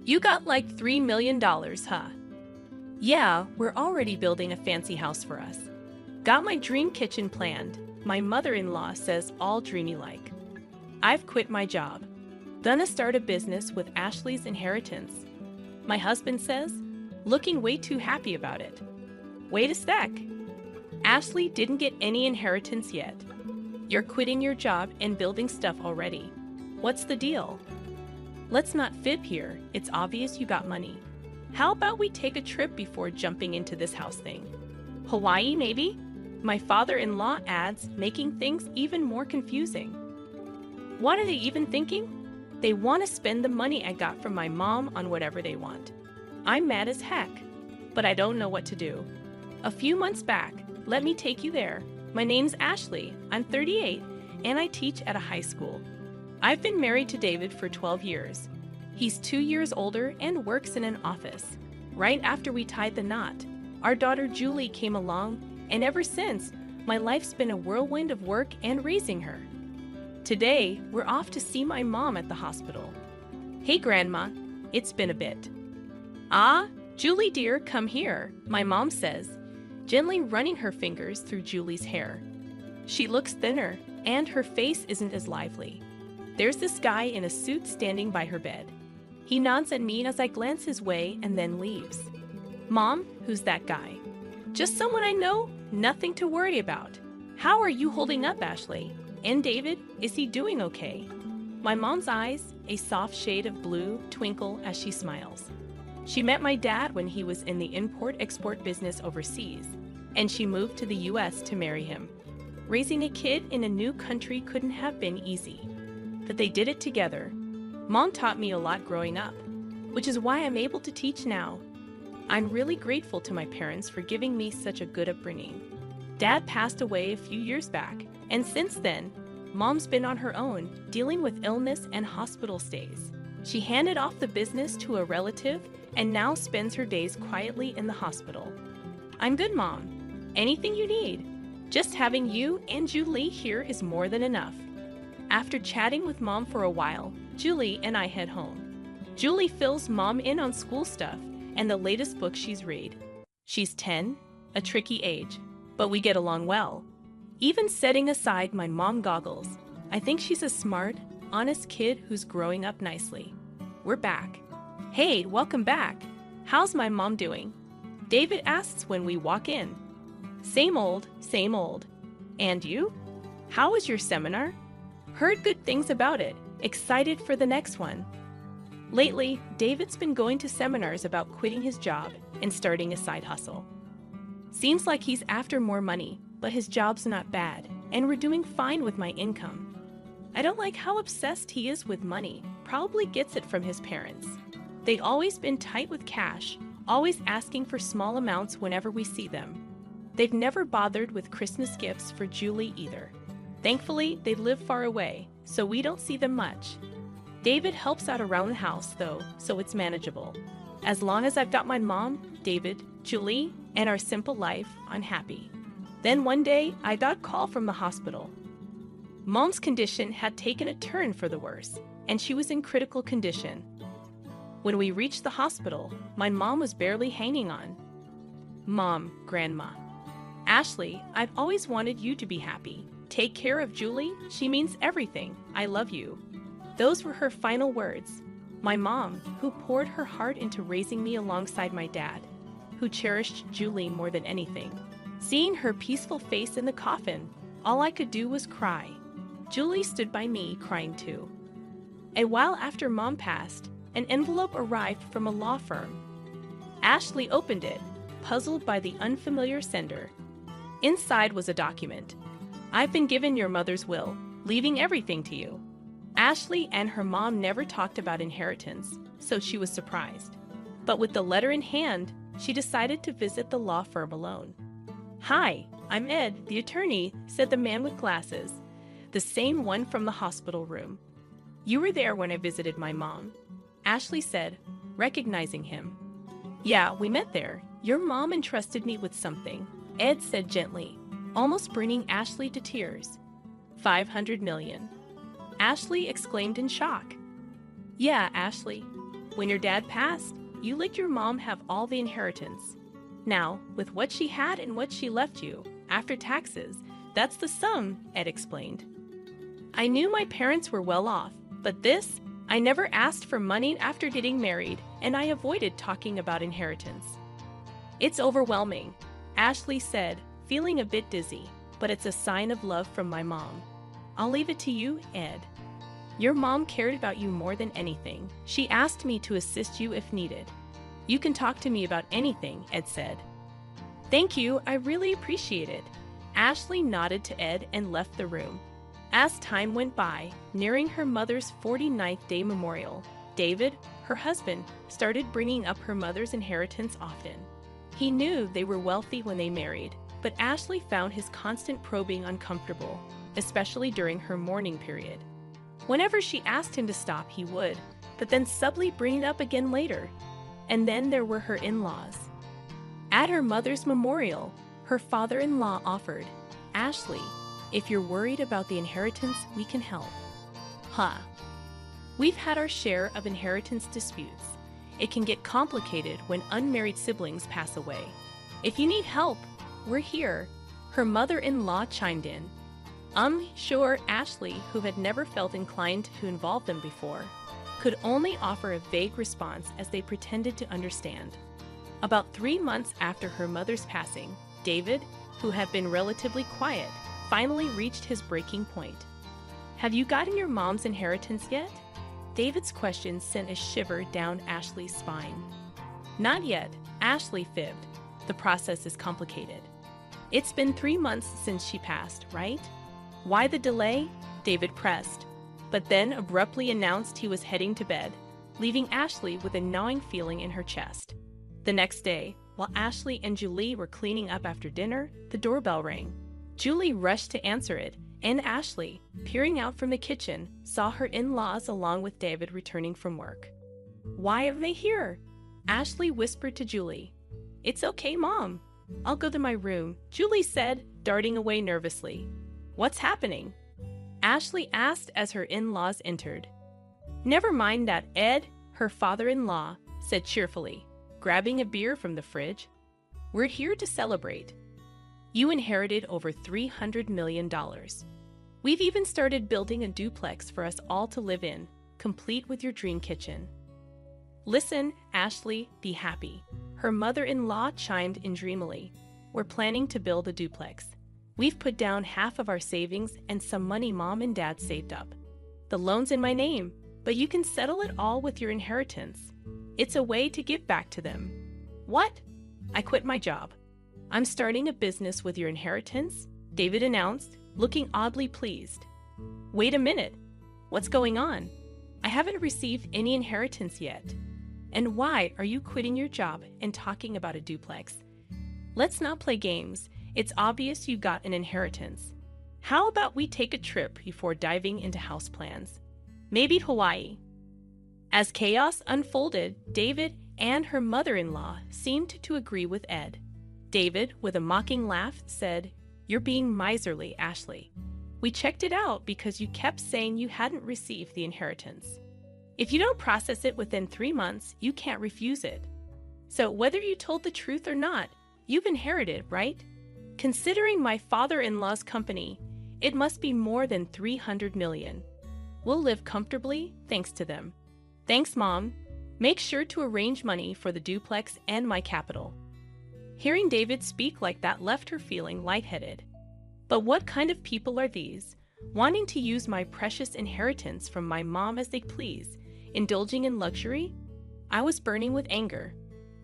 You got like $3 million, huh? Yeah, we're already building a fancy house for us. Got my dream kitchen planned. My mother-in-law says all dreamy like. I've quit my job. Gonna start a business with Ashley's inheritance. My husband says, looking way too happy about it. Wait a sec. Ashley didn't get any inheritance yet. You're quitting your job and building stuff already. What's the deal? Let's not fib here. It's obvious you got money. How about we take a trip before jumping into this house thing? Hawaii, maybe? My father-in-law adds, making things even more confusing. What are they even thinking? They want to spend the money I got from my mom on whatever they want. I'm mad as heck, but I don't know what to do. A few months back, let me take you there. My name's Ashley, I'm 38, and I teach at a high school. I've been married to David for 12 years. He's 2 years older and works in an office. Right after we tied the knot, our daughter Julie came along, and ever since, my life's been a whirlwind of work and raising her. Today, we're off to see my mom at the hospital. Hey, Grandma, it's been a bit. Ah, Julie dear, come here, my mom says, gently running her fingers through Julie's hair. She looks thinner, and her face isn't as lively. There's this guy in a suit standing by her bed. He nods at me as I glance his way and then leaves. Mom, who's that guy? Just someone I know, nothing to worry about. How are you holding up, Ashley? And David, is he doing okay? My mom's eyes, a soft shade of blue, twinkle as she smiles. She met my dad when he was in the import-export business overseas, and she moved to the US to marry him. Raising a kid in a new country couldn't have been easy, but they did it together. Mom taught me a lot growing up, which is why I'm able to teach now. I'm really grateful to my parents for giving me such a good upbringing. Dad passed away a few years back, and since then, Mom's been on her own, dealing with illness and hospital stays. She handed off the business to a relative and now spends her days quietly in the hospital. I'm good, Mom. Anything you need. Just having you and Julie here is more than enough. After chatting with Mom for a while, Julie and I head home. Julie fills Mom in on school stuff and the latest book she's read. She's 10, a tricky age, but we get along well. Even setting aside my mom goggles, I think she's a smart, honest kid who's growing up nicely. We're back. Hey, welcome back. How's my mom doing? David asks when we walk in. Same old, same old. And you? How was your seminar? Heard good things about it. Excited for the next one. Lately, David's been going to seminars about quitting his job and starting a side hustle. Seems like he's after more money, but his job's not bad, and we're doing fine with my income. I don't like how obsessed he is with money. Probably gets it from his parents. They've always been tight with cash, always asking for small amounts whenever we see them. They've never bothered with Christmas gifts for Julie either. Thankfully, they live far away, so we don't see them much. David helps out around the house, though, so it's manageable. As long as I've got my mom, David, Julie, and our simple life, I'm happy. Then one day, I got a call from the hospital. Mom's condition had taken a turn for the worse, and she was in critical condition. When we reached the hospital, my mom was barely hanging on. Mom, Grandma. Ashley, I've always wanted you to be happy. Take care of Julie. She means everything. I love you. Those were her final words. My mom, who poured her heart into raising me alongside my dad, who cherished Julie more than anything. Seeing her peaceful face in the coffin, all I could do was cry. Julie stood by me, crying too. A while after Mom passed, an envelope arrived from a law firm. Ashley opened it, puzzled by the unfamiliar sender. Inside was a document. I've been given your mother's will, leaving everything to you. Ashley and her mom never talked about inheritance, so she was surprised. But with the letter in hand, she decided to visit the law firm alone. Hi, I'm Ed, the attorney, said the man with glasses, the same one from the hospital room. You were there when I visited my mom, Ashley said, recognizing him. Yeah, we met there. Your mom entrusted me with something, Ed said gently, almost bringing Ashley to tears. 500 million. Ashley exclaimed in shock. Yeah, Ashley. When your dad passed, you let your mom have all the inheritance. Now, with what she had and what she left you, after taxes, that's the sum, Ed explained. I knew my parents were well off, but this, I never asked for money after getting married, and I avoided talking about inheritance. It's overwhelming, Ashley said, feeling a bit dizzy, but it's a sign of love from my mom. I'll leave it to you, Ed. Your mom cared about you more than anything. She asked me to assist you if needed. You can talk to me about anything, Ed said. Thank you, I really appreciate it. Ashley nodded to Ed and left the room. As time went by, nearing her mother's 49th day memorial, David, her husband, started bringing up her mother's inheritance often. He knew they were wealthy when they married, but Ashley found his constant probing uncomfortable, especially during her mourning period. Whenever she asked him to stop, he would, but then subtly bring it up again later. And then there were her in-laws. At her mother's memorial, her father-in-law offered, Ashley, if you're worried about the inheritance, we can help. We've had our share of inheritance disputes. It can get complicated when unmarried siblings pass away. If you need help, we're here, her mother-in-law chimed in. Sure, Ashley, who had never felt inclined to involve them before, could only offer a vague response as they pretended to understand. About 3 months after her mother's passing, David, who had been relatively quiet, finally reached his breaking point. Have you gotten your mom's inheritance yet? David's question sent a shiver down Ashley's spine. Not yet, Ashley fibbed. The process is complicated. It's been 3 months since she passed, right? Why the delay? David pressed, but then abruptly announced he was heading to bed, leaving Ashley with a gnawing feeling in her chest. The next day, while Ashley and Julie were cleaning up after dinner, the doorbell rang. Julie rushed to answer it, and Ashley, peering out from the kitchen, saw her in-laws along with David returning from work. Why are they here? Ashley whispered to Julie. It's okay, Mom. I'll go to my room, Julie said, darting away nervously. What's happening? Ashley asked as her in-laws entered. Never mind that, Ed, her father-in-law, said cheerfully, grabbing a beer from the fridge. We're here to celebrate. You inherited over $300 million. We've even started building a duplex for us all to live in, complete with your dream kitchen. Listen, Ashley, be happy. Her mother-in-law chimed in dreamily. We're planning to build a duplex. We've put down half of our savings and some money Mom and Dad saved up. The loan's in my name, but you can settle it all with your inheritance. It's a way to give back to them. What? I quit my job. I'm starting a business with your inheritance, David announced, looking oddly pleased. Wait a minute. What's going on? I haven't received any inheritance yet. And why are you quitting your job and talking about a duplex? Let's not play games. It's obvious you got an inheritance. How about we take a trip before diving into house plans? Maybe Hawaii. As chaos unfolded, David and her mother-in-law seemed to agree with Ed. David, with a mocking laugh, said, You're being miserly, Ashley. We checked it out because you kept saying you hadn't received the inheritance. If you don't process it within 3 months, you can't refuse it. So whether you told the truth or not, you've inherited, right? Considering my father-in-law's company, it must be more than $300 million. We'll live comfortably thanks to them. Thanks, Mom. Make sure to arrange money for the duplex and my capital. Hearing David speak like that left her feeling lightheaded. But what kind of people are these, wanting to use my precious inheritance from my mom as they please, indulging in luxury? I was burning with anger,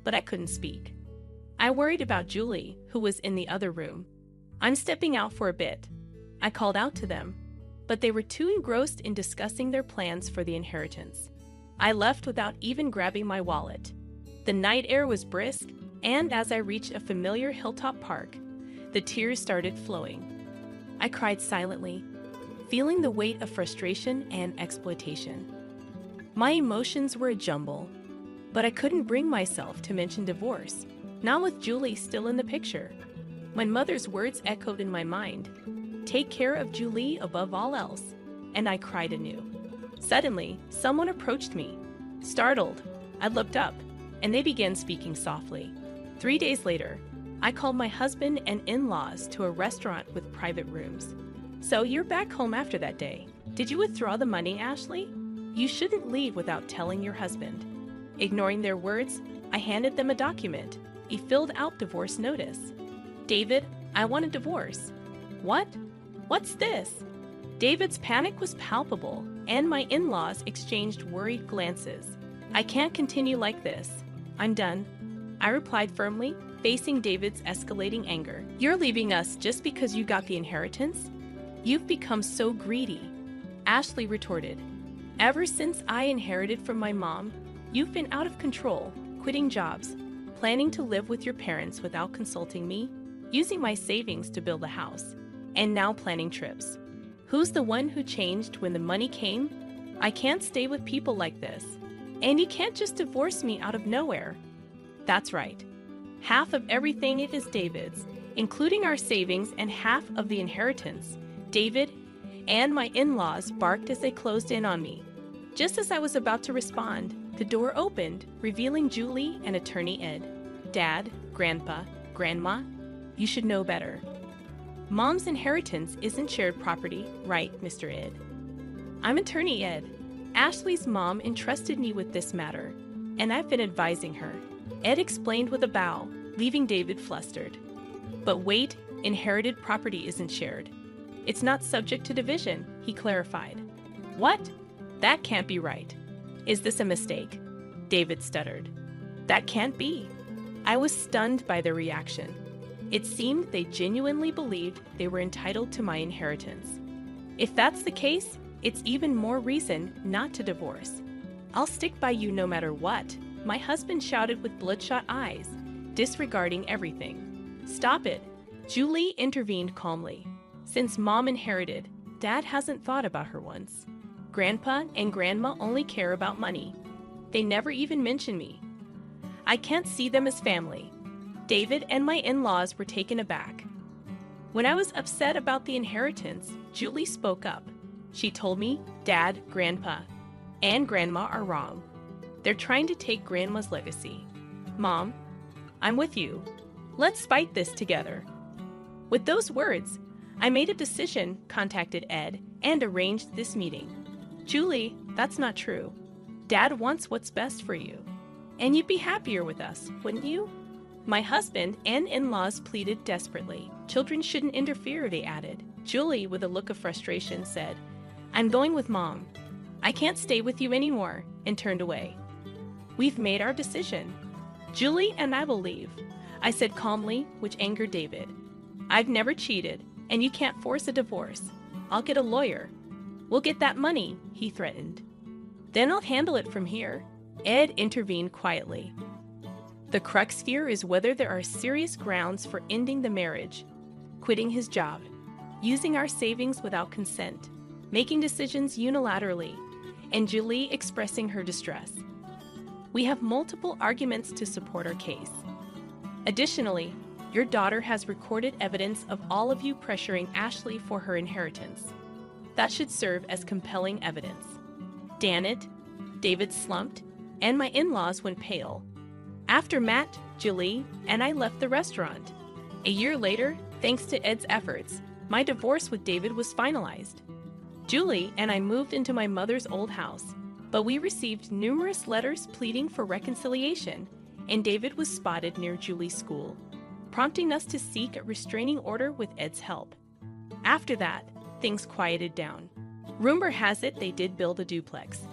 but I couldn't speak. I worried about Julie, who was in the other room. I'm stepping out for a bit. I called out to them, but they were too engrossed in discussing their plans for the inheritance. I left without even grabbing my wallet. The night air was brisk, and as I reached a familiar hilltop park, the tears started flowing. I cried silently, feeling the weight of frustration and exploitation. My emotions were a jumble, but I couldn't bring myself to mention divorce, not with Julie still in the picture. My mother's words echoed in my mind, "Take care of Julie above all else," and I cried anew. Suddenly, someone approached me. Startled, I looked up, and they began speaking softly. 3 days later, I called my husband and in-laws to a restaurant with private rooms. "So you're back home after that day. Did you withdraw the money, Ashley? You shouldn't leave without telling your husband." Ignoring their words, I handed them a document, a filled-out divorce notice. "David, I want a divorce." "What? What's this?" David's panic was palpable, and my in-laws exchanged worried glances. "I can't continue like this. I'm done," I replied firmly, facing David's escalating anger. "You're leaving us just because you got the inheritance? You've become so greedy," Ashley retorted. "Ever since I inherited from my mom, you've been out of control, quitting jobs, planning to live with your parents without consulting me, using my savings to build a house, and now planning trips. Who's the one who changed when the money came? I can't stay with people like this. And you can't just divorce me out of nowhere." That's right. Half of everything is David's, including our savings and half of the inheritance. David and my in-laws barked as they closed in on me. Just as I was about to respond, the door opened, revealing Julie and attorney Ed. "Dad, Grandpa, Grandma, you should know better. Mom's inheritance isn't shared property, right, Mr. Ed?" "I'm attorney Ed. Ashley's mom entrusted me with this matter, and I've been advising her," Ed explained with a bow, leaving David flustered. "But wait, inherited property isn't shared. It's not subject to division," he clarified. "What? That can't be right. Is this a mistake?" David stuttered. "That can't be." I was stunned by their reaction. It seemed they genuinely believed they were entitled to my inheritance. If that's the case, it's even more reason not to divorce. "I'll stick by you no matter what," my husband shouted with bloodshot eyes, disregarding everything. "Stop it," Julie intervened calmly. "Since Mom inherited, Dad hasn't thought about her once. Grandpa and Grandma only care about money. They never even mention me. I can't see them as family." David and my in-laws were taken aback. When I was upset about the inheritance, Julie spoke up. She told me Dad, Grandpa, and Grandma are wrong. They're trying to take Grandma's legacy. "Mom, I'm with you. Let's fight this together." With those words, I made a decision, contacted Ed, and arranged this meeting. "Julie, that's not true. Dad wants what's best for you. And you'd be happier with us, wouldn't you?" My husband and in-laws pleaded desperately. "Children shouldn't interfere," they added. Julie, with a look of frustration, said, "I'm going with Mom. I can't stay with you anymore," and turned away. "We've made our decision. Julie and I will leave," I said calmly, which angered David. "I've never cheated, and you can't force a divorce. I'll get a lawyer. We'll get that money," he threatened. "Then I'll handle it from here," Ed intervened quietly. The crux here is whether there are serious grounds for ending the marriage, quitting his job, using our savings without consent, making decisions unilaterally, and Julie expressing her distress. We have multiple arguments to support our case. Additionally, your daughter has recorded evidence of all of you pressuring Ashley for her inheritance. That should serve as compelling evidence. "Damn it," David slumped, and my in-laws went pale. After Matt, Julie, and I left the restaurant. A year later, thanks to Ed's efforts, my divorce with David was finalized. Julie and I moved into my mother's old house, but we received numerous letters pleading for reconciliation, and David was spotted near Julie's school, prompting us to seek a restraining order with Ed's help. After that, things quieted down. Rumor has it they did build a duplex.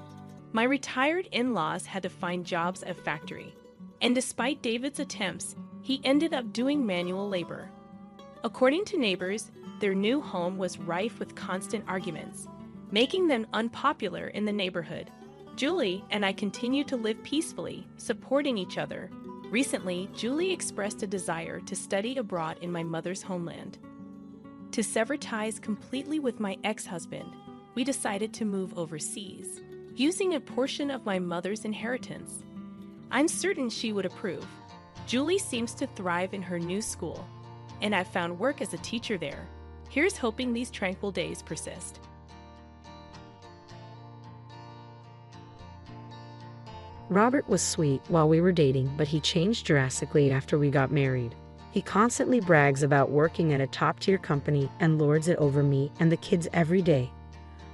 My retired in-laws had to find jobs at a factory, and despite David's attempts, he ended up doing manual labor. According to neighbors, their new home was rife with constant arguments, making them unpopular in the neighborhood. Julie and I continue to live peacefully, supporting each other. Recently, Julie expressed a desire to study abroad in my mother's homeland. To sever ties completely with my ex-husband, we decided to move overseas, using a portion of my mother's inheritance. I'm certain she would approve. Julie seems to thrive in her new school, and I've found work as a teacher there. Here's hoping these tranquil days persist. Robert was sweet while we were dating, but he changed drastically after we got married. He constantly brags about working at a top-tier company and lords it over me and the kids every day.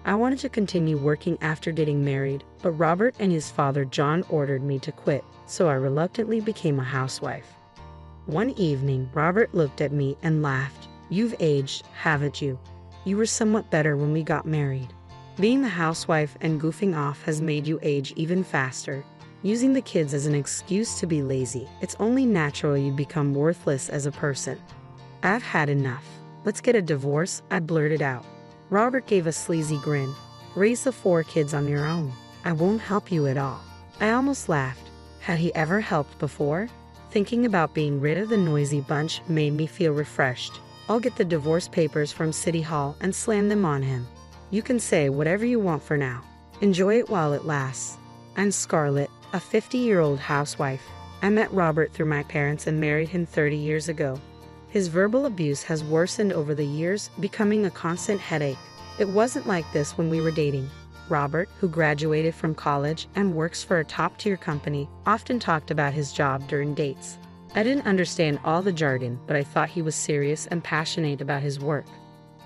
I wanted to continue working after getting married, but Robert and his father John ordered me to quit, so I reluctantly became a housewife. One evening, Robert looked at me and laughed. "You've aged, haven't you? You were somewhat better when we got married. Being the housewife and goofing off has made you age even faster. Using the kids as an excuse to be lazy, it's only natural you become worthless as a person. I've had enough. Let's get a divorce," I blurted out. Robert gave a sleazy grin. "Raise the 4 kids on your own. I won't help you at all." I almost laughed. Had he ever helped before? Thinking about being rid of the noisy bunch made me feel refreshed. I'll get the divorce papers from City Hall and slam them on him. "You can say whatever you want for now. Enjoy it while it lasts." I'm Scarlett, a 50-year-old housewife. I met Robert through my parents and married him 30 years ago. His verbal abuse has worsened over the years, becoming a constant headache. It wasn't like this when we were dating. Robert, who graduated from college and works for a top-tier company, often talked about his job during dates. I didn't understand all the jargon, but I thought he was serious and passionate about his work.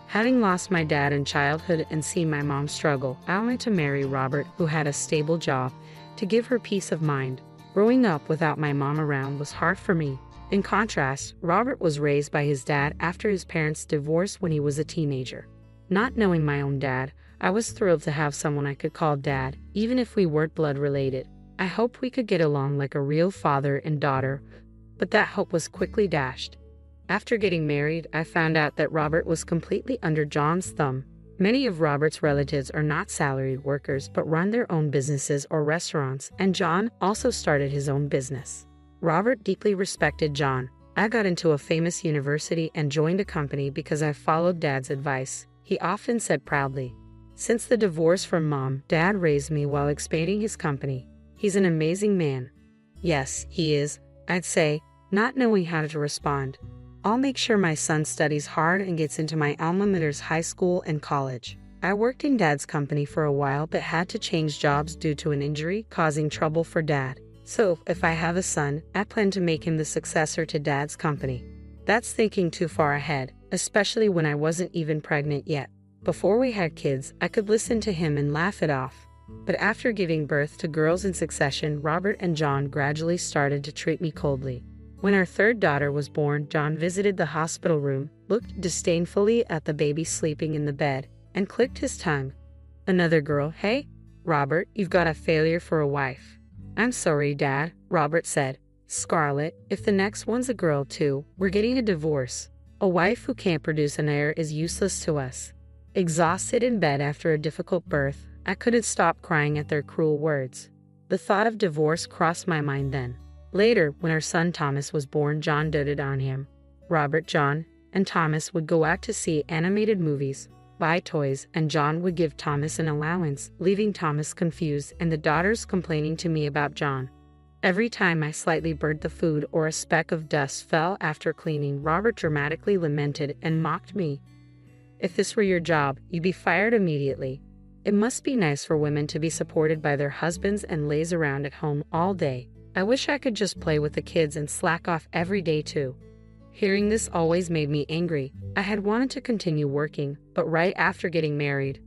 Having lost my dad in childhood and seen my mom struggle, I wanted to marry Robert, who had a stable job, to give her peace of mind. Growing up without my mom around was hard for me. In contrast, Robert was raised by his dad after his parents divorced when he was a teenager. Not knowing my own dad, I was thrilled to have someone I could call dad, even if we weren't blood related. I hoped we could get along like a real father and daughter, but that hope was quickly dashed. After getting married, I found out that Robert was completely under John's thumb. Many of Robert's relatives are not salaried workers but run their own businesses or restaurants, and John also started his own business. Robert deeply respected John. I got into a famous university and joined a company because I followed Dad's advice. He often said proudly, "Since the divorce from Mom, Dad raised me while expanding his company. He's an amazing man." "Yes, he is," I'd say, not knowing how to respond. "I'll make sure my son studies hard and gets into my alma mater's high school and college." I worked in Dad's company for a while but had to change jobs due to an injury, causing trouble for Dad. So, if I have a son, I plan to make him the successor to Dad's company. That's thinking too far ahead, especially when I wasn't even pregnant yet. Before we had kids, I could listen to him and laugh it off. But after giving birth to girls in succession, Robert and John gradually started to treat me coldly. When our 3rd daughter was born, John visited the hospital room, looked disdainfully at the baby sleeping in the bed, and clicked his tongue. "Another girl, hey? Robert, you've got a failure for a wife." "I'm sorry, Dad," Robert said. "Scarlett, if the next one's a girl too, we're getting a divorce. A wife who can't produce an heir is useless to us." Exhausted in bed after a difficult birth, I couldn't stop crying at their cruel words. The thought of divorce crossed my mind then. Later, when our son Thomas was born, John doted on him. Robert, John, and Thomas would go out to see animated movies, buy toys, and John would give Thomas an allowance, leaving Thomas confused and the daughters complaining to me about John. Every time I slightly burnt the food or a speck of dust fell after cleaning, Robert dramatically lamented and mocked me. "If this were your job, you'd be fired immediately. It must be nice for women to be supported by their husbands and laze around at home all day. I wish I could just play with the kids and slack off every day too." Hearing this always made me angry. I had wanted to continue working, but right after getting married,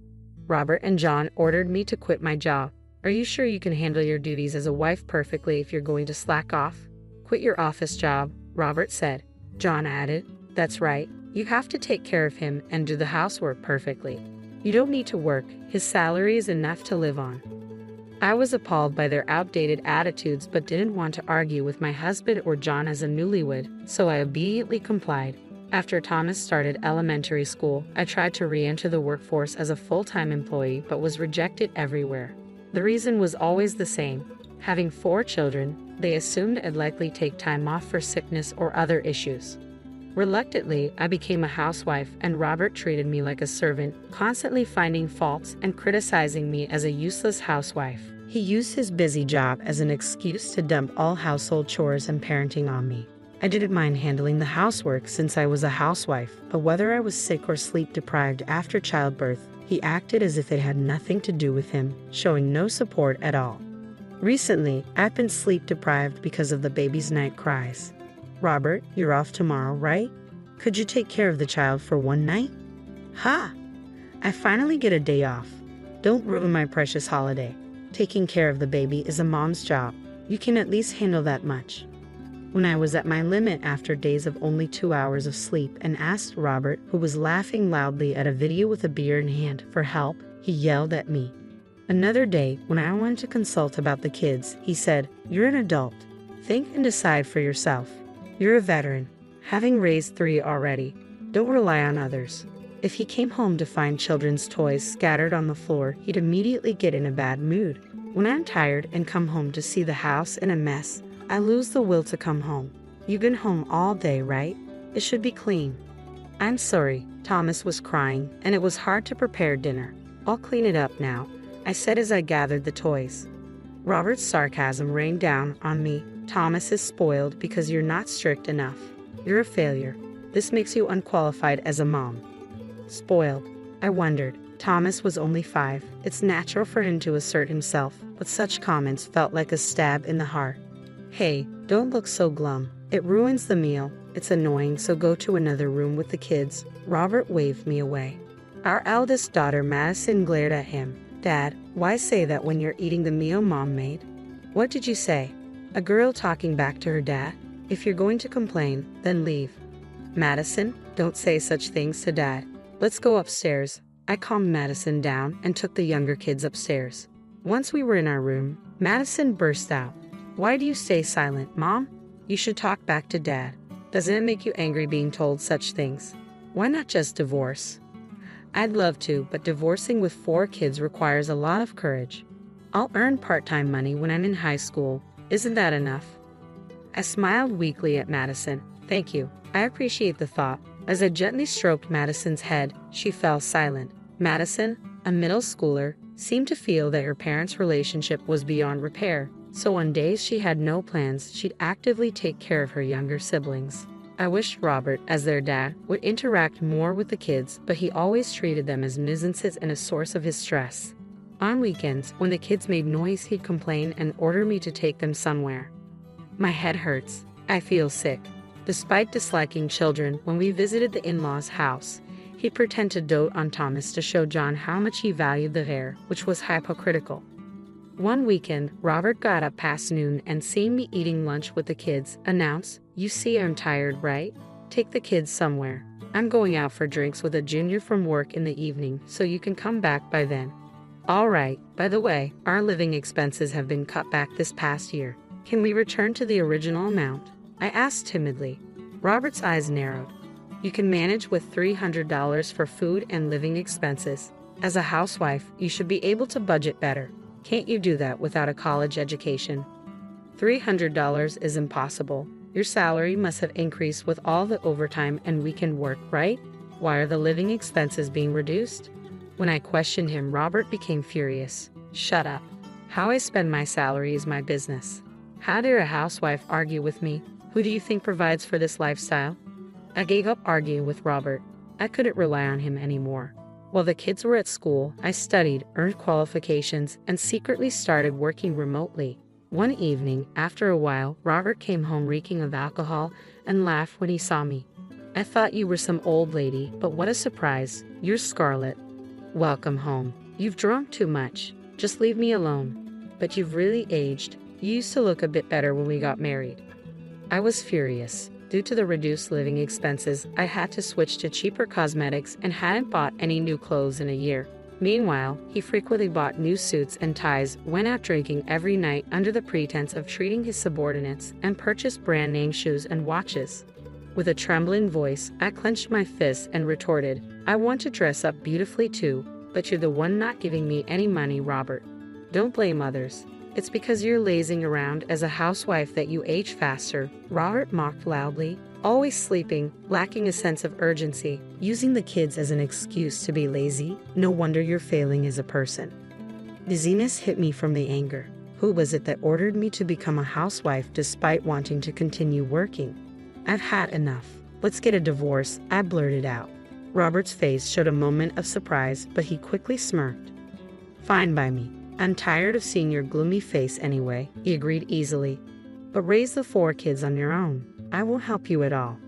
Robert and John ordered me to quit my job. "Are you sure you can handle your duties as a wife perfectly if you're going to slack off?" "Quit your office job," Robert said. John added, "That's right. You have to take care of him and do the housework perfectly. You don't need to work. His salary is enough to live on." I was appalled by their outdated attitudes but didn't want to argue with my husband or John as a newlywed, so I obediently complied. After Thomas started elementary school, I tried to re-enter the workforce as a full-time employee but was rejected everywhere. The reason was always the same. Having 4 children, they assumed I'd likely take time off for sickness or other issues. Reluctantly, I became a housewife, and Robert treated me like a servant, constantly finding faults and criticizing me as a useless housewife. He used his busy job as an excuse to dump all household chores and parenting on me. I didn't mind handling the housework since I was a housewife, but whether I was sick or sleep-deprived after childbirth, he acted as if it had nothing to do with him, showing no support at all. Recently, I've been sleep deprived because of the baby's night cries. Robert, you're off tomorrow, right? Could you take care of the child for one night? Ha! I finally get a day off. Don't ruin my precious holiday. Taking care of the baby is a mom's job. You can at least handle that much. When I was at my limit after days of only 2 hours of sleep and asked Robert, who was laughing loudly at a video with a beer in hand, for help, he yelled at me. Another day, when I wanted to consult about the kids, he said, "You're an adult. Think and decide for yourself. You're a veteran, having raised 3 already. Don't rely on others." If he came home to find children's toys scattered on the floor, he'd immediately get in a bad mood. When I'm tired and come home to see the house in a mess, I lose the will to come home. You've been home all day, right? It should be clean. I'm sorry, Thomas was crying, and it was hard to prepare dinner. I'll clean it up now, I said as I gathered the toys. Robert's sarcasm rained down on me. Thomas is spoiled because you're not strict enough. You're a failure. This makes you unqualified as a mom. Spoiled. I wondered. Thomas was only 5. It's natural for him to assert himself, but such comments felt like a stab in the heart. Hey, don't look so glum. It ruins the meal. It's annoying, so go to another room with the kids. Robert waved me away. Our eldest daughter, Madison, glared at him. Dad, why say that when you're eating the meal Mom made? What did you say? A girl talking back to her dad. If you're going to complain, then leave. Madison, don't say such things to Dad. Let's go upstairs. I calmed Madison down and took the younger kids upstairs. Once we were in our room, Madison burst out. Why do you stay silent, Mom? You should talk back to Dad. Doesn't it make you angry being told such things? Why not just divorce? I'd love to, but divorcing with 4 kids requires a lot of courage. I'll earn part-time money when I'm in high school. Isn't that enough? I smiled weakly at Madison. Thank you. I appreciate the thought. As I gently stroked Madison's head, she fell silent. Madison, a middle schooler, seemed to feel that her parents' relationship was beyond repair, so on days she had no plans, she'd actively take care of her younger siblings. I wished Robert, as their dad, would interact more with the kids, but he always treated them as nuisances and a source of his stress. On weekends, when the kids made noise, he'd complain and order me to take them somewhere. My head hurts. I feel sick. Despite disliking children, when we visited the in-laws' house, he'd pretend to dote on Thomas to show John how much he valued the heir, which was hypocritical. One weekend, Robert got up past noon and seeing me eating lunch with the kids, announced, "You see I'm tired, right? Take the kids somewhere. I'm going out for drinks with a junior from work in the evening, so you can come back by then." All right, by the way, our living expenses have been cut back this past year. Can we return to the original amount? I asked timidly. Robert's eyes narrowed. You can manage with $300 for food and living expenses. As a housewife, you should be able to budget better. Can't you do that without a college education? $300 is impossible. Your salary must have increased with all the overtime and weekend work, right? Why are the living expenses being reduced? When I questioned him, Robert became furious. Shut up. How I spend my salary is my business. How dare a housewife argue with me? Who do you think provides for this lifestyle? I gave up arguing with Robert. I couldn't rely on him anymore. While the kids were at school, I studied, earned qualifications, and secretly started working remotely. One evening, after a while, Robert came home reeking of alcohol and laughed when he saw me. I thought you were some old lady, but what a surprise. You're Scarlett. Welcome home. You've drunk too much. Just leave me alone. But you've really aged. You used to look a bit better when we got married. I was furious. Due to the reduced living expenses, I had to switch to cheaper cosmetics and hadn't bought any new clothes in a year. Meanwhile, he frequently bought new suits and ties, went out drinking every night under the pretense of treating his subordinates, and purchased brand-name shoes and watches. With a trembling voice, I clenched my fists and retorted, I want to dress up beautifully too, but you're the one not giving me any money, Robert. Don't blame others. It's because you're lazing around as a housewife that you age faster, Robert mocked loudly, always sleeping, lacking a sense of urgency, using the kids as an excuse to be lazy. No wonder you're failing as a person. Dizziness hit me from the anger. Who was it that ordered me to become a housewife despite wanting to continue working? I've had enough. Let's get a divorce, I blurted out. Robert's face showed a moment of surprise, but he quickly smirked. Fine by me. I'm tired of seeing your gloomy face anyway, he agreed easily. But raise the 4 kids on your own. I won't help you at all.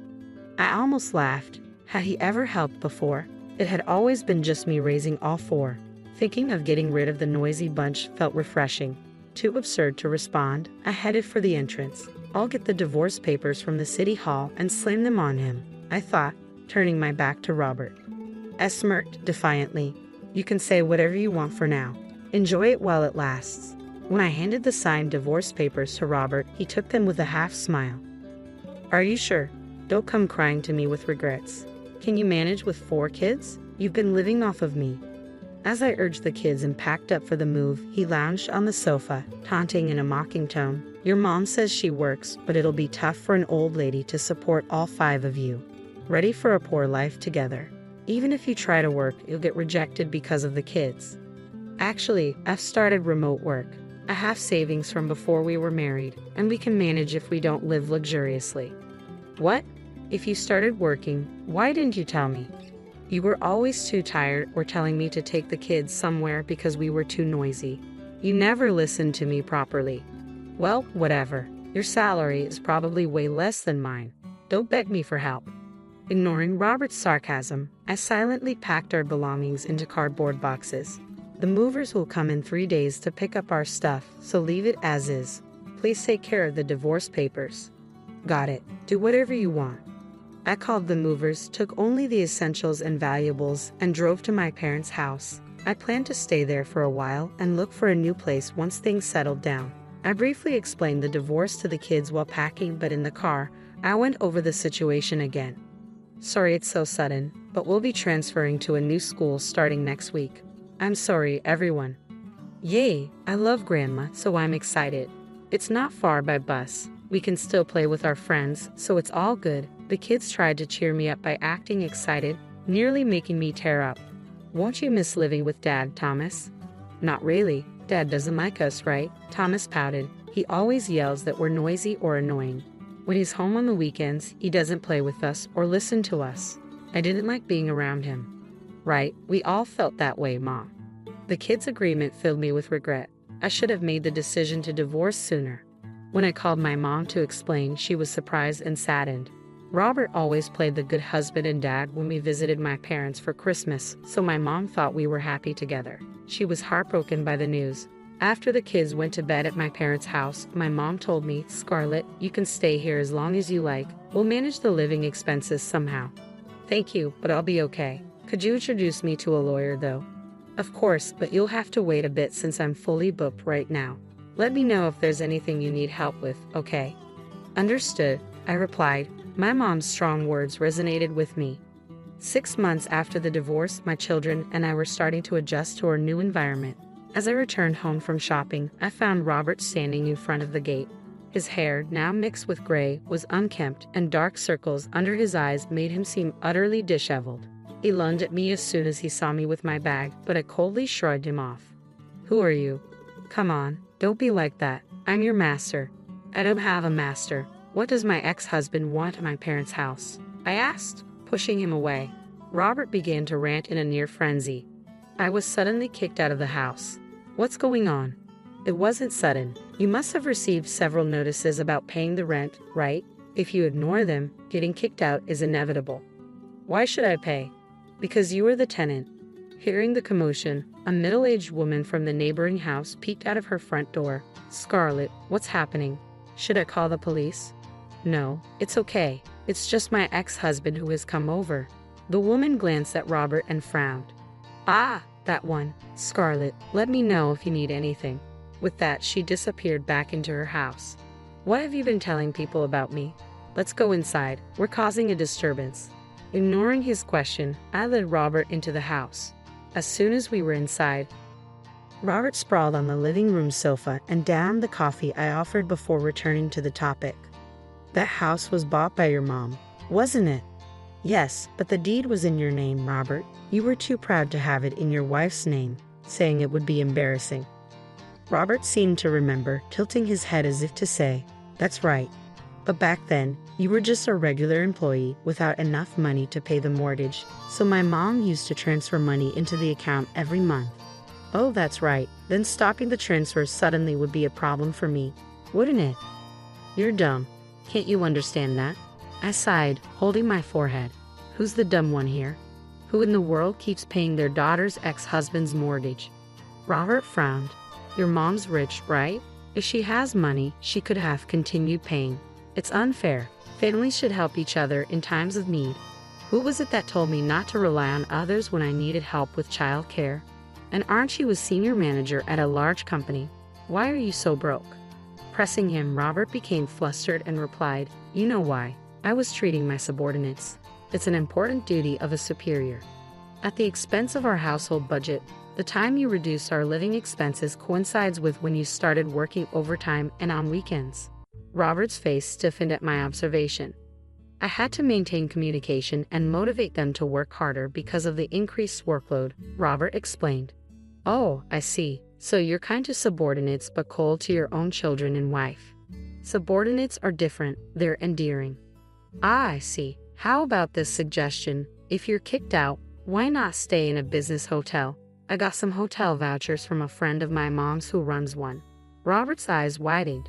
I almost laughed. Had he ever helped before? It had always been just me raising all 4. Thinking of getting rid of the noisy bunch felt refreshing. Too absurd to respond, I headed for the entrance. I'll get the divorce papers from the city hall and slam them on him, I thought, turning my back to Robert. I smirked defiantly. You can say whatever you want for now. Enjoy it while it lasts. When I handed the signed divorce papers to Robert, he took them with a half smile. Are you sure? Don't come crying to me with regrets. Can you manage with 4 kids? You've been living off of me. As I urged the kids and packed up for the move, he lounged on the sofa, taunting in a mocking tone. Your mom says she works, but it'll be tough for an old lady to support all 5 of you. Ready for a poor life together. Even if you try to work, you'll get rejected because of the kids. Actually, I've started remote work. I have savings from before we were married, and we can manage if we don't live luxuriously. What? If you started working, why didn't you tell me? You were always too tired or telling me to take the kids somewhere because we were too noisy. You never listened to me properly. Well, whatever. Your salary is probably way less than mine. Don't beg me for help. Ignoring Robert's sarcasm, I silently packed our belongings into cardboard boxes. The movers will come in 3 days to pick up our stuff, so leave it as is. Please take care of the divorce papers. Got it. Do whatever you want. I called the movers, took only the essentials and valuables, and drove to my parents' house. I planned to stay there for a while and look for a new place once things settled down. I briefly explained the divorce to the kids while packing, but in the car, I went over the situation again. Sorry it's so sudden, but we'll be transferring to a new school starting next week. I'm sorry, everyone. Yay, I love Grandma, so I'm excited. It's not far by bus. We can still play with our friends, so it's all good. The kids tried to cheer me up by acting excited, nearly making me tear up. Won't you miss living with Dad, Thomas? Not really. Dad doesn't like us, right? Thomas pouted. He always yells that we're noisy or annoying. When he's home on the weekends, he doesn't play with us or listen to us. I didn't like being around him. Right, we all felt that way, Mom. The kids' agreement filled me with regret. I should have made the decision to divorce sooner. When I called my mom to explain, she was surprised and saddened. Robert always played the good husband and dad when we visited my parents for Christmas, so my mom thought we were happy together. She was heartbroken by the news. After the kids went to bed at my parents' house, my mom told me, Scarlett, you can stay here as long as you like. We'll manage the living expenses somehow. Thank you, but I'll be okay. Could you introduce me to a lawyer, though? Of course, but you'll have to wait a bit since I'm fully booked right now. Let me know if there's anything you need help with, okay? Understood, I replied. My mom's strong words resonated with me. 6 months after the divorce, my children and I were starting to adjust to our new environment. As I returned home from shopping, I found Robert standing in front of the gate. His hair, now mixed with gray, was unkempt, and dark circles under his eyes made him seem utterly disheveled. He lunged at me as soon as he saw me with my bag, but I coldly shrugged him off. Who are you? Come on, don't be like that. I'm your master. I don't have a master. What does my ex-husband want at my parents' house? I asked, pushing him away. Robert began to rant in a near frenzy. I was suddenly kicked out of the house. What's going on? It wasn't sudden. You must have received several notices about paying the rent, right? If you ignore them, getting kicked out is inevitable. Why should I pay? Because you are the tenant. Hearing the commotion, a middle-aged woman from the neighboring house peeked out of her front door. Scarlett, what's happening? Should I call the police? No, it's okay. It's just my ex-husband who has come over. The woman glanced at Robert and frowned. Ah, that one. Scarlett, let me know if you need anything. With that, she disappeared back into her house. What have you been telling people about me? Let's go inside. We're causing a disturbance. Ignoring his question, I led Robert into the house. As soon as we were inside, Robert sprawled on the living room sofa and downed the coffee I offered before returning to the topic. That house was bought by your mom, wasn't it? Yes, but the deed was in your name, Robert. You were too proud to have it in your wife's name, saying it would be embarrassing. Robert seemed to remember, tilting his head as if to say, that's right. But back then, you were just a regular employee without enough money to pay the mortgage, so my mom used to transfer money into the account every month. Oh, that's right. Then stopping the transfers suddenly would be a problem for me, wouldn't it? You're dumb. Can't you understand that? I sighed, holding my forehead. Who's the dumb one here? Who in the world keeps paying their daughter's ex-husband's mortgage? Robert frowned. Your mom's rich, right? If she has money, she could have continued paying. It's unfair. Families should help each other in times of need. Who was it that told me not to rely on others when I needed help with child care? And aren't you a senior manager at a large company? Why are you so broke? Pressing him, Robert became flustered and replied, You know why. I was treating my subordinates. It's an important duty of a superior. At the expense of our household budget, the time you reduced our living expenses coincides with when you started working overtime and on weekends. Robert's face stiffened at my observation. I had to maintain communication and motivate them to work harder because of the increased workload, Robert explained. Oh, I see. So you're kind to subordinates but cold to your own children and wife. Subordinates are different, they're endearing. Ah, I see. How about this suggestion? If you're kicked out, why not stay in a business hotel? I got some hotel vouchers from a friend of my mom's who runs one. Robert's eyes widened.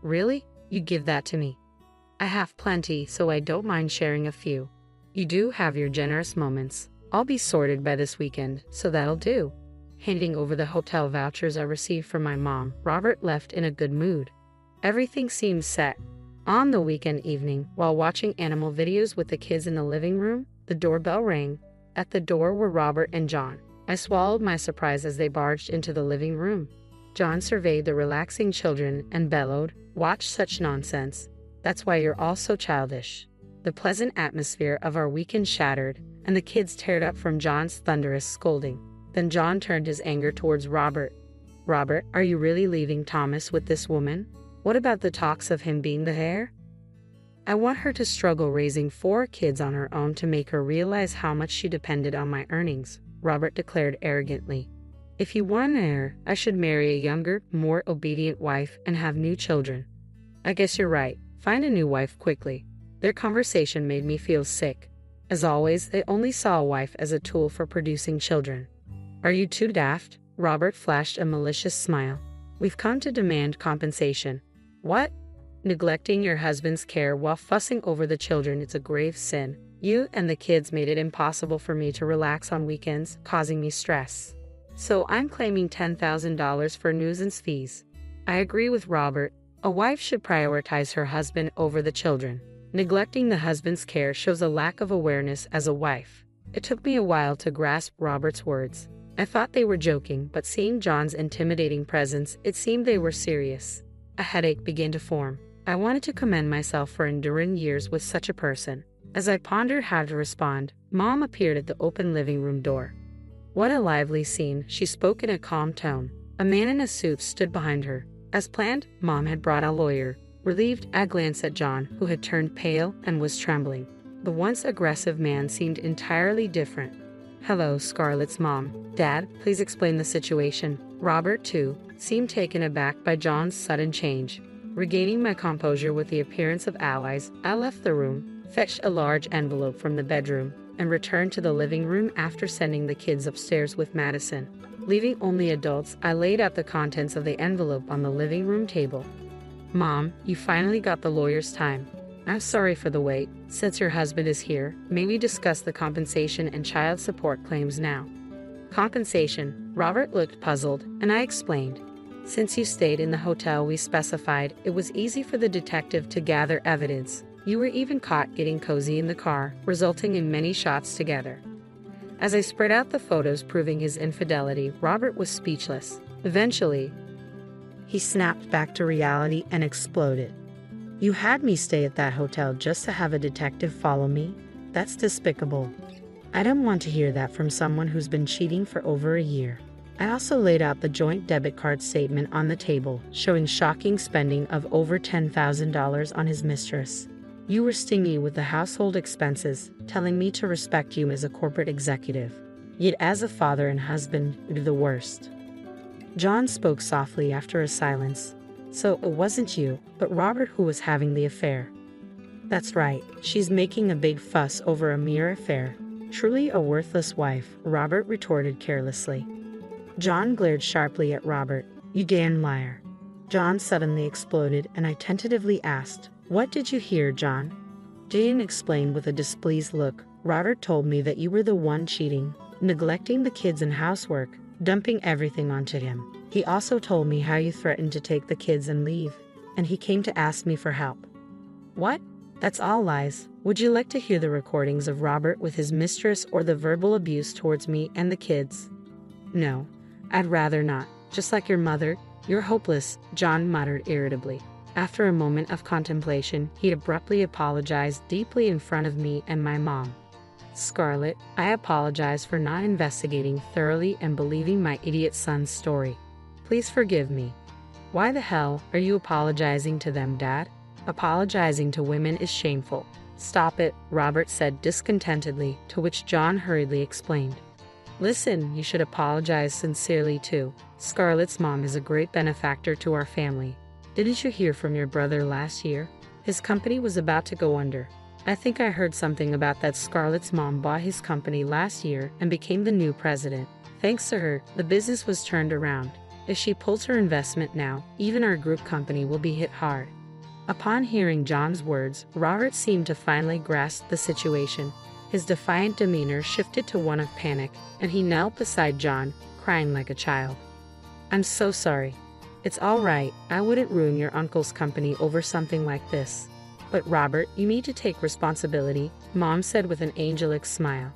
Really? You give that to me? I have plenty, so I don't mind sharing a few. You do have your generous moments. I'll be sorted by this weekend, so that'll do. Handing over the hotel vouchers I received from my mom, Robert left in a good mood. Everything seemed set. On the weekend evening, while watching animal videos with the kids in the living room, the doorbell rang. At the door were Robert and John. I swallowed my surprise as they barged into the living room. John surveyed the relaxing children and bellowed, Watch such nonsense. That's why you're all so childish. The pleasant atmosphere of our weekend shattered, and the kids teared up from John's thunderous scolding. Then John turned his anger towards Robert. Robert, are you really leaving Thomas with this woman? What about the talks of him being the heir? I want her to struggle raising 4 kids on her own to make her realize how much she depended on my earnings, Robert declared arrogantly. If you want an heir, I should marry a younger, more obedient wife and have new children. I guess you're right. Find a new wife quickly. Their conversation made me feel sick. As always, they only saw a wife as a tool for producing children. Are you too daft? Robert flashed a malicious smile. We've come to demand compensation. What? Neglecting your husband's care while fussing over the children is a grave sin. You and the kids made it impossible for me to relax on weekends, causing me stress. So I'm claiming $10,000 for nuisance fees. I agree with Robert. A wife should prioritize her husband over the children. Neglecting the husband's care shows a lack of awareness as a wife. It took me a while to grasp Robert's words. I thought they were joking, but seeing John's intimidating presence, it seemed they were serious. A headache began to form. I wanted to commend myself for enduring years with such a person. As I pondered how to respond, Mom appeared at the open living room door. What a lively scene, she spoke in a calm tone. A man in a suit stood behind her. As planned, Mom had brought a lawyer. Relieved, I glanced at John, who had turned pale and was trembling. The once aggressive man seemed entirely different. Hello, Scarlett's mom. Dad, please explain the situation. Robert, too, seemed taken aback by John's sudden change. Regaining my composure with the appearance of allies, I left the room, fetched a large envelope from the bedroom, and returned to the living room after sending the kids upstairs with Madison. Leaving only adults, I laid out the contents of the envelope on the living room table. Mom, you finally got the lawyer's time. I'm sorry for the wait. Since your husband is here, may we discuss the compensation and child support claims now? Compensation? Robert looked puzzled, and I explained. Since you stayed in the hotel we specified, it was easy for the detective to gather evidence. You were even caught getting cozy in the car, resulting in many shots together. As I spread out the photos proving his infidelity, Robert was speechless. Eventually, he snapped back to reality and exploded. You had me stay at that hotel just to have a detective follow me? That's despicable. I don't want to hear that from someone who's been cheating for over a year. I also laid out the joint debit card statement on the table, showing shocking spending of over $10,000 on his mistress. You were stingy with the household expenses, telling me to respect you as a corporate executive. Yet as a father and husband, you're the worst. John spoke softly after a silence. So it wasn't you, but Robert who was having the affair. That's right, she's making a big fuss over a mere affair. Truly a worthless wife, Robert retorted carelessly. John glared sharply at Robert. You damn liar. John suddenly exploded, and I tentatively asked, What did you hear, John? Jane explained with a displeased look. Robert told me that you were the one cheating, neglecting the kids and housework, dumping everything onto him. He also told me how you threatened to take the kids and leave, and he came to ask me for help. What? That's all lies. Would you like to hear the recordings of Robert with his mistress or the verbal abuse towards me and the kids? No, I'd rather not. Just like your mother, you're hopeless, John muttered irritably. After a moment of contemplation, he abruptly apologized deeply in front of me and my mom. Scarlett, I apologize for not investigating thoroughly and believing my idiot son's story. Please forgive me. Why the hell are you apologizing to them, Dad? Apologizing to women is shameful. Stop it, Robert said discontentedly, to which John hurriedly explained. Listen, you should apologize sincerely too. Scarlett's mom is a great benefactor to our family. Didn't you hear from your brother last year? His company was about to go under. I think I heard something about that. Scarlett's mom bought his company last year and became the new president. Thanks to her, the business was turned around. If she pulls her investment now, even our group company will be hit hard. Upon hearing John's words, Robert seemed to finally grasp the situation. His defiant demeanor shifted to one of panic, and he knelt beside John, crying like a child. I'm so sorry. It's all right, I wouldn't ruin your uncle's company over something like this. But Robert, you need to take responsibility, Mom said with an angelic smile.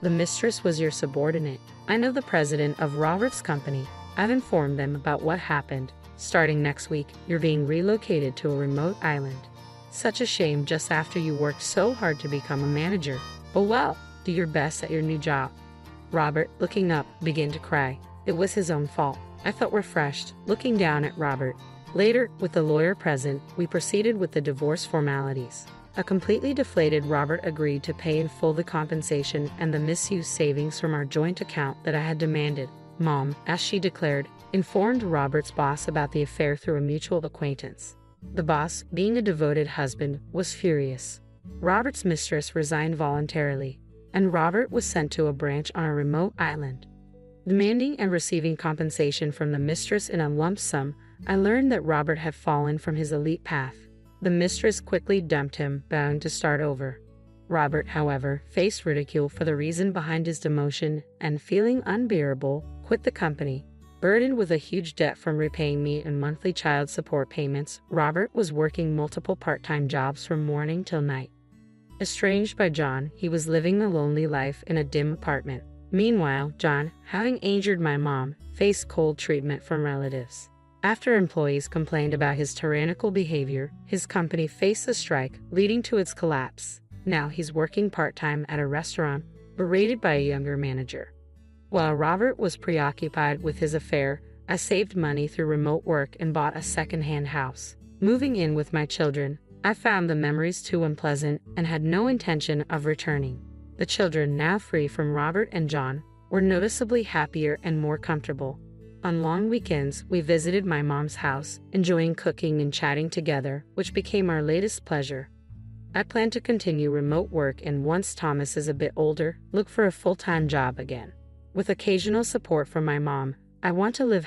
The mistress was your subordinate. I know the president of Robert's company. I've informed them about what happened. Starting next week, you're being relocated to a remote island. Such a shame just after you worked so hard to become a manager. Oh well, do your best at your new job. Robert, looking up, began to cry. It was his own fault. I felt refreshed, looking down at Robert. Later, with the lawyer present, we proceeded with the divorce formalities. A completely deflated Robert agreed to pay in full the compensation and the misused savings from our joint account that I had demanded. Mom, as she declared, informed Robert's boss about the affair through a mutual acquaintance. The boss, being a devoted husband, was furious. Robert's mistress resigned voluntarily, and Robert was sent to a branch on a remote island. Demanding and receiving compensation from the mistress in a lump sum, I learned that Robert had fallen from his elite path. The mistress quickly dumped him, bound to start over. Robert, however, faced ridicule for the reason behind his demotion and, feeling unbearable, quit the company. Burdened with a huge debt from repaying me in monthly child support payments, Robert was working multiple part-time jobs from morning till night. Estranged by John, he was living a lonely life in a dim apartment. Meanwhile, John, having injured my mom, faced cold treatment from relatives. After employees complained about his tyrannical behavior, his company faced a strike, leading to its collapse. Now he's working part-time at a restaurant, berated by a younger manager. While Robert was preoccupied with his affair, I saved money through remote work and bought a second-hand house. Moving in with my children, I found the memories too unpleasant and had no intention of returning. The children, now free from Robert and John, were noticeably happier and more comfortable. On long weekends, we visited my mom's house, enjoying cooking and chatting together, which became our latest pleasure. I plan to continue remote work and, once Thomas is a bit older, look for a full-time job again. With occasional support from my mom, I want to live